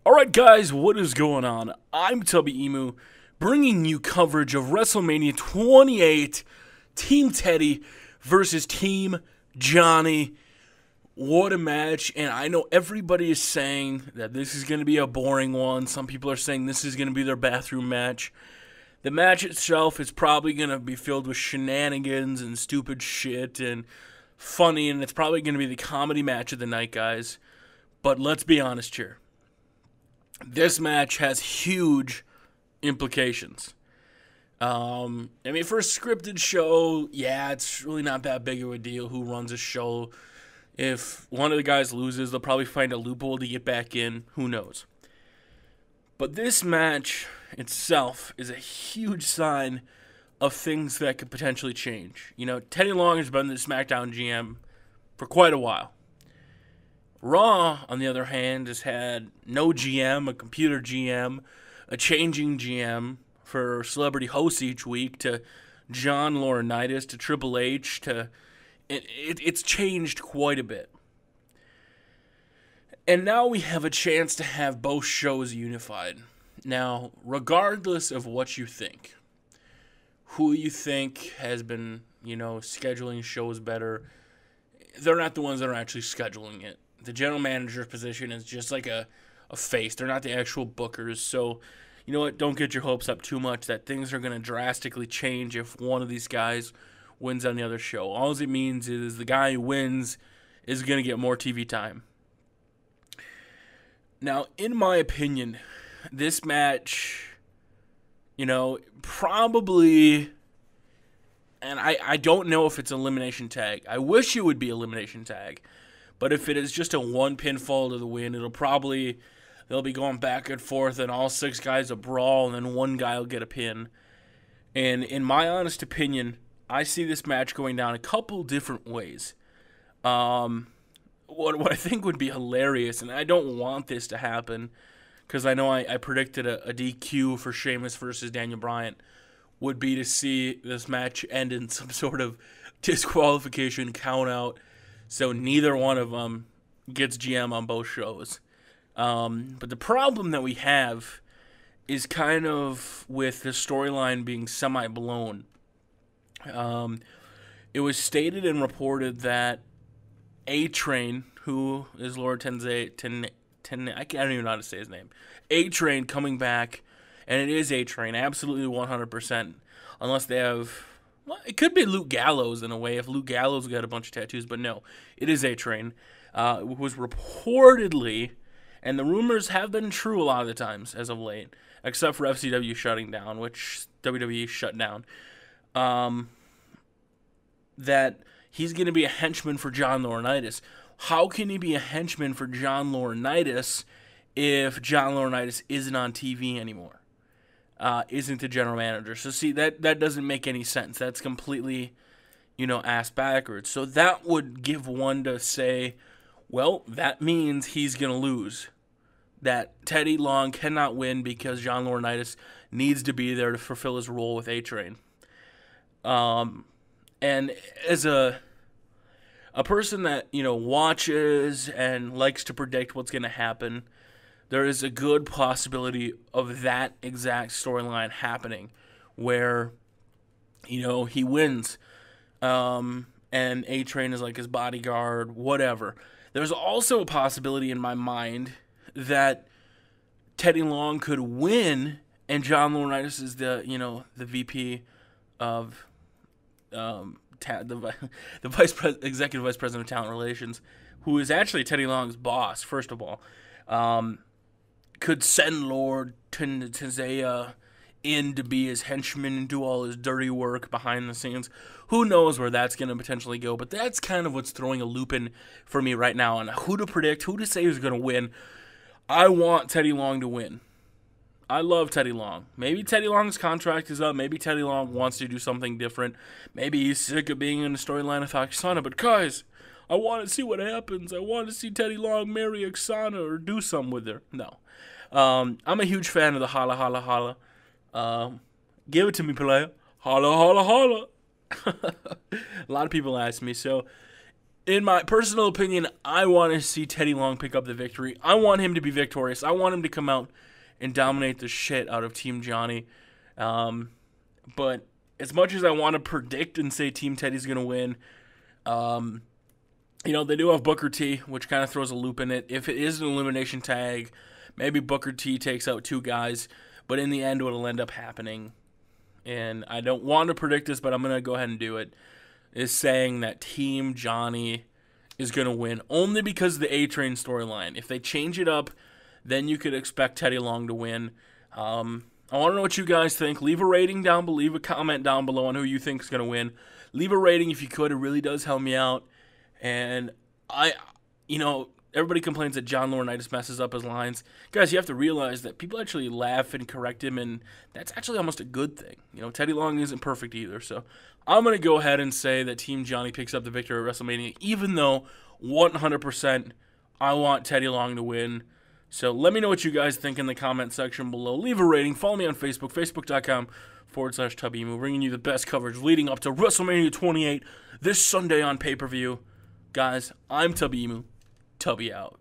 Alright guys, what is going on? I'm Tubby Emu, bringing you coverage of WrestleMania 28, Team Teddy versus Team Johnny. What a match, and I know everybody is saying that this is going to be a boring one. Some people are saying this is going to be their bathroom match. The match itself is probably going to be filled with shenanigans and stupid shit and funny, and it's probably going to be the comedy match of the night, guys. But let's be honest here. This match has huge implications. For a scripted show, yeah, it's really not that big of a deal who runs a show. If one of the guys loses, they'll probably find a loophole to get back in. Who knows? But this match itself is a huge sign of things that could potentially change. You know, Teddy Long has been the SmackDown GM for quite a while. Raw, on the other hand, has had no GM, a computer GM, a changing GM for celebrity hosts each week, to John Laurinaitis, to Triple H, to... It's changed quite a bit. And now we have a chance to have both shows unified. Now, regardless of what you think, who you think has been, scheduling shows better, they're not the ones that are actually scheduling it. The general manager position is just like a face. They're not the actual bookers. So, you know what? Don't get your hopes up too much that things are going to drastically change if one of these guys wins on the other show. All it means is the guy who wins is going to get more TV time. Now, in my opinion, this match, probably... And I don't know if it's elimination tag. I wish it would be elimination tag. But if it is just a one pinfall to the win, they'll be going back and forth, and all six guys will brawl, and then one guy will get a pin. And in my honest opinion, I see this match going down a couple different ways. What I think would be hilarious, and I don't want this to happen, because I know I predicted a DQ for Sheamus versus Daniel Bryan, would be to see this match end in some sort of disqualification count-out, so neither one of them gets GM on both shows. But the problem that we have is kind of with the storyline being semi-blown. It was stated and reported that A-Train, who is Lord I can't even know how to say his name. A-Train coming back, and it is A-Train, absolutely 100%, unless they have... Well, it could be Luke Gallows in a way if Luke Gallows got a bunch of tattoos, but no, it is A-Train. It was reportedly, and the rumors have been true a lot of the times as of late, except for FCW shutting down, which WWE shut down, that he's going to be a henchman for John Laurinaitis. How can he be a henchman for John Laurinaitis if John Laurinaitis isn't on TV anymore? Isn't the general manager. So see, that doesn't make any sense. That's completely, ass backwards. So that would give one to say, well, that means he's going to lose. That Teddy Long cannot win because John Laurinaitis needs to be there to fulfill his role with A-Train. And as a person that, watches and likes to predict what's going to happen, there is a good possibility of that exact storyline happening where, he wins and A-Train is like his bodyguard, whatever. There's also a possibility in my mind that Teddy Long could win and John Laurinaitis is the VP of the executive vice president of talent relations, who is actually Teddy Long's boss, first of all. Could send Lord Tenzaya in to be his henchman and do all his dirty work behind the scenes. Who knows where that's going to potentially go, but that's kind of what's throwing a loop in for me right now on who to predict, who to say who's going to win. I want Teddy Long to win. I love Teddy Long. Maybe Teddy Long's contract is up. Maybe Teddy Long wants to do something different. Maybe he's sick of being in the storyline of Oksana, but guys, I want to see what happens. I want to see Teddy Long marry Oksana or do something with her. No. I'm a huge fan of the holla, holla, holla. Give it to me, player. Holla, holla, holla. A lot of people ask me. So in my personal opinion, I want to see Teddy Long pick up the victory. I want him to be victorious. I want him to come out and dominate the shit out of Team Johnny. But as much as I want to predict and say Team Teddy's going to win, they do have Booker T, which kind of throws a loop in it. If it is an elimination tag, maybe Booker T takes out 2 guys, but in the end, what will end up happening, and I don't want to predict this, but I'm going to go ahead and do it, is saying that Team Johnny is going to win only because of the A-Train storyline. If they change it up, then you could expect Teddy Long to win. I want to know what you guys think. Leave a rating down below. Leave a comment down below on who you think is going to win. Leave a rating if you could. It really does help me out. And everybody complains that John Laurinaitis messes up his lines. Guys, you have to realize that people actually laugh and correct him, and that's actually almost a good thing. Teddy Long isn't perfect either. So I'm going to go ahead and say that Team Johnny picks up the victory at WrestleMania, even though 100% I want Teddy Long to win. So let me know what you guys think in the comment section below. Leave a rating. Follow me on Facebook, facebook.com/Tubby, bringing you the best coverage leading up to WrestleMania 28 this Sunday on pay-per-view. Guys, I'm Tubby. Tubby out.